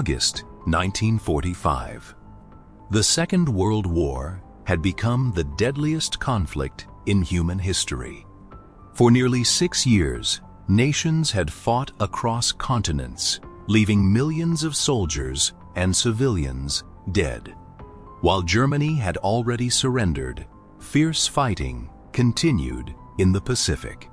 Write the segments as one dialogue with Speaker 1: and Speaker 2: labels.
Speaker 1: August 1945. The Second World War had become the deadliest conflict in human history. For nearly 6 years, nations had fought across continents, leaving millions of soldiers and civilians dead. While Germany had already surrendered, fierce fighting continued in the Pacific.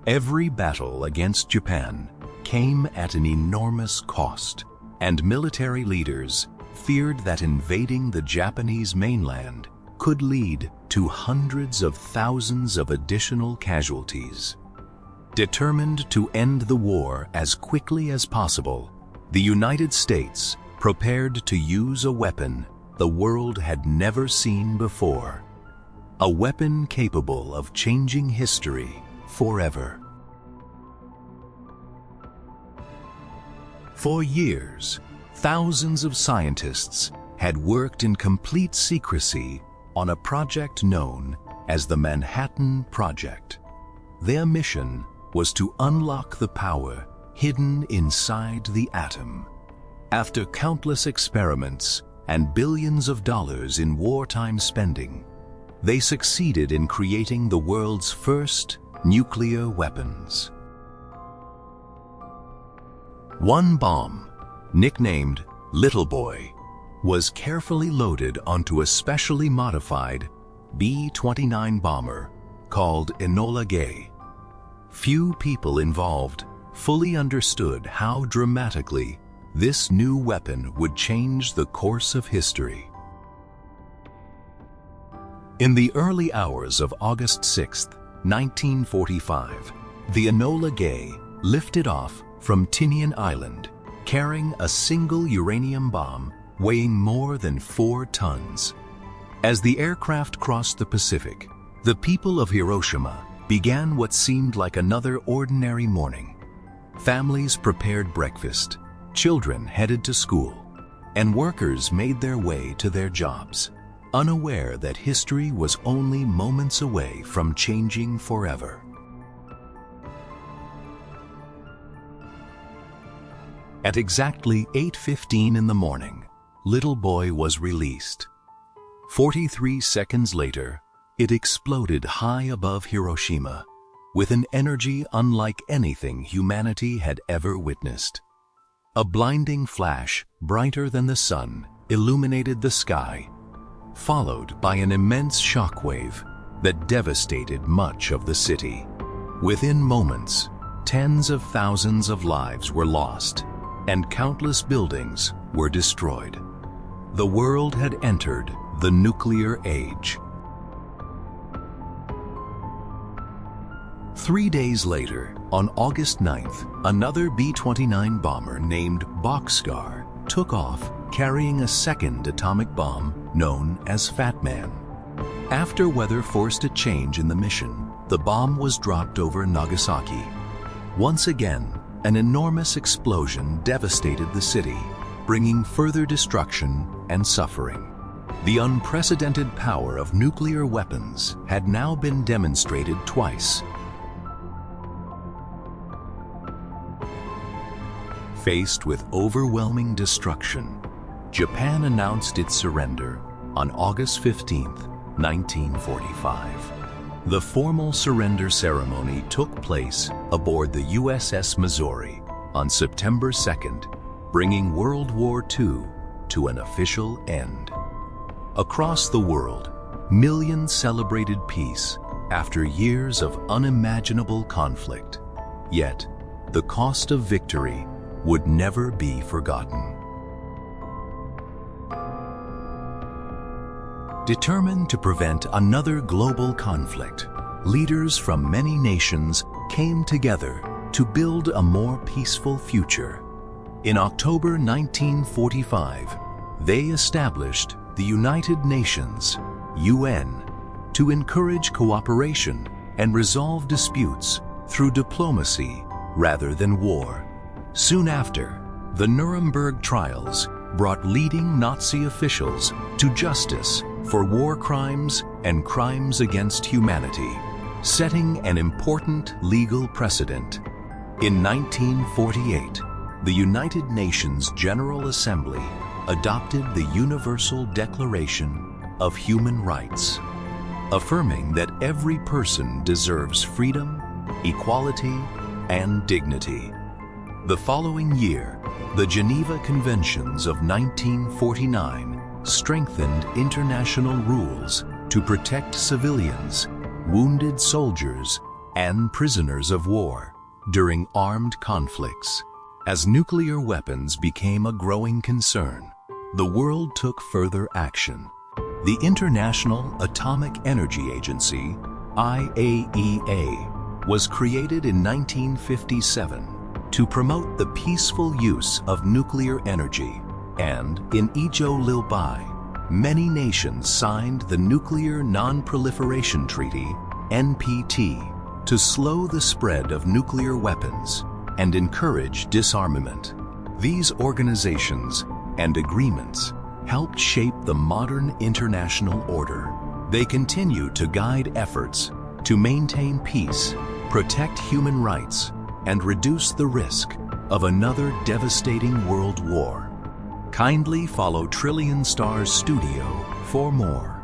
Speaker 1: Every battle against Japan came at an enormous cost, and military leaders feared that invading the Japanese mainland could lead to hundreds of thousands of additional casualties. Determined to end the war as quickly as possible, the United States prepared to use a weapon the world had never seen before. A weapon capable of changing history forever. For years, thousands of scientists had worked in complete secrecy on a project known as the Manhattan Project. Their mission was to unlock the power hidden inside the atom. After countless experiments and billions of dollars in wartime spending, they succeeded in creating the world's first nuclear weapons. One bomb, nicknamed Little Boy, was carefully loaded onto a specially modified B-29 bomber called Enola Gay. Few people involved fully understood how dramatically this new weapon would change the course of history. In the early hours of August 6, 1945, the Enola Gay lifted off from Tinian Island, carrying a single uranium bomb weighing more than 4 tons. As the aircraft crossed the Pacific, the people of Hiroshima began what seemed like another ordinary morning. Families prepared breakfast, children headed to school, and workers made their way to their jobs, unaware that history was only moments away from changing forever. At exactly 8:15 in the morning, Little Boy was released. 43 seconds later, it exploded high above Hiroshima, with an energy unlike anything humanity had ever witnessed. A blinding flash, brighter than the sun, illuminated the sky, followed by an immense shockwave that devastated much of the city. Within moments, tens of thousands of lives were lost, and countless buildings were destroyed. The world had entered the nuclear age. 3 days later, on August 9th, another B-29 bomber named Boxcar took off carrying a second atomic bomb known as Fat Man. After weather forced a change in the mission, the bomb was dropped over Nagasaki. Once again, an enormous explosion devastated the city, bringing further destruction and suffering. The unprecedented power of nuclear weapons had now been demonstrated twice. Faced with overwhelming destruction, Japan announced its surrender on August 15, 1945. The formal surrender ceremony took place aboard the USS Missouri on September 2nd, bringing World War II to an official end. Across the world, millions celebrated peace after years of unimaginable conflict. Yet, the cost of victory would never be forgotten. Determined to prevent another global conflict, leaders from many nations came together to build a more peaceful future. In October 1945, they established the United Nations, UN, to encourage cooperation and resolve disputes through diplomacy rather than war. Soon after, the Nuremberg trials brought leading Nazi officials to justice for war crimes and crimes against humanity, setting an important legal precedent. In 1948, the United Nations General Assembly adopted the Universal Declaration of Human Rights, affirming that every person deserves freedom, equality, and dignity. The following year, the Geneva Conventions of 1949 strengthened international rules to protect civilians, wounded soldiers, and prisoners of war during armed conflicts. As nuclear weapons became a growing concern, the world took further action. The International Atomic Energy Agency, IAEA, was created in 1957 to promote the peaceful use of nuclear energy, and in Ijo Lilbai, many nations signed the Nuclear Non-Proliferation Treaty, NPT, to slow the spread of nuclear weapons and encourage disarmament. These organizations and agreements helped shape the modern international order. They continue to guide efforts to maintain peace, protect human rights, and reduce the risk of another devastating world war. Kindly follow Trillion Stars Studio for more.